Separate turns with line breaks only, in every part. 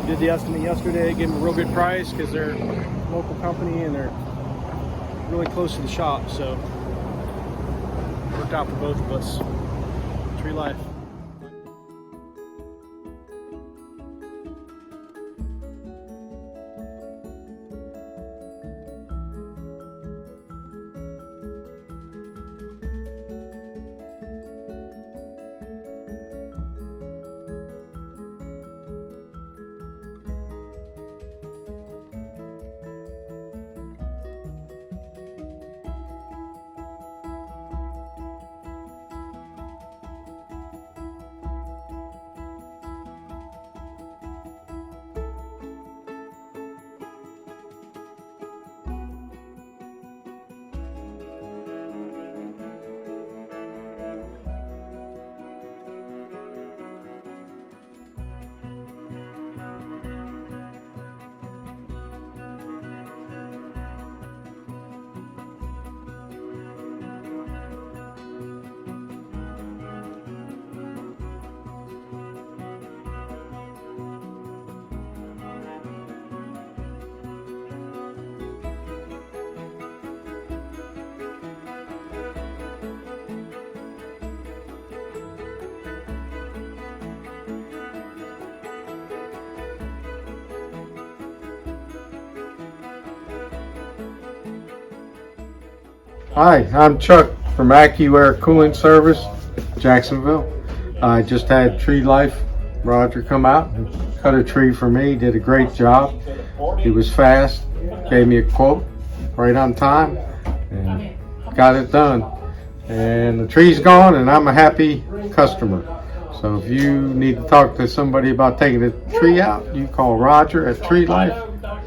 Did the estimate yesterday, gave them a real good price because they're a local company and they're really close to the shop, so it worked out for both of us. Tree life.
Hi, I'm Chuck from Accu-Air Cooling Service, Jacksonville. I just had Tree Life Roger come out and cut a tree for me. Did a great job. He was fast, gave me a quote right on time, and got it done. And the tree's gone, and I'm a happy customer. So if you need to talk to somebody about taking the tree out, you call Roger at Tree Life.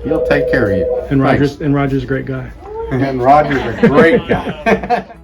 He'll take care of you.
And Roger's a great guy.
And Roger's a great guy.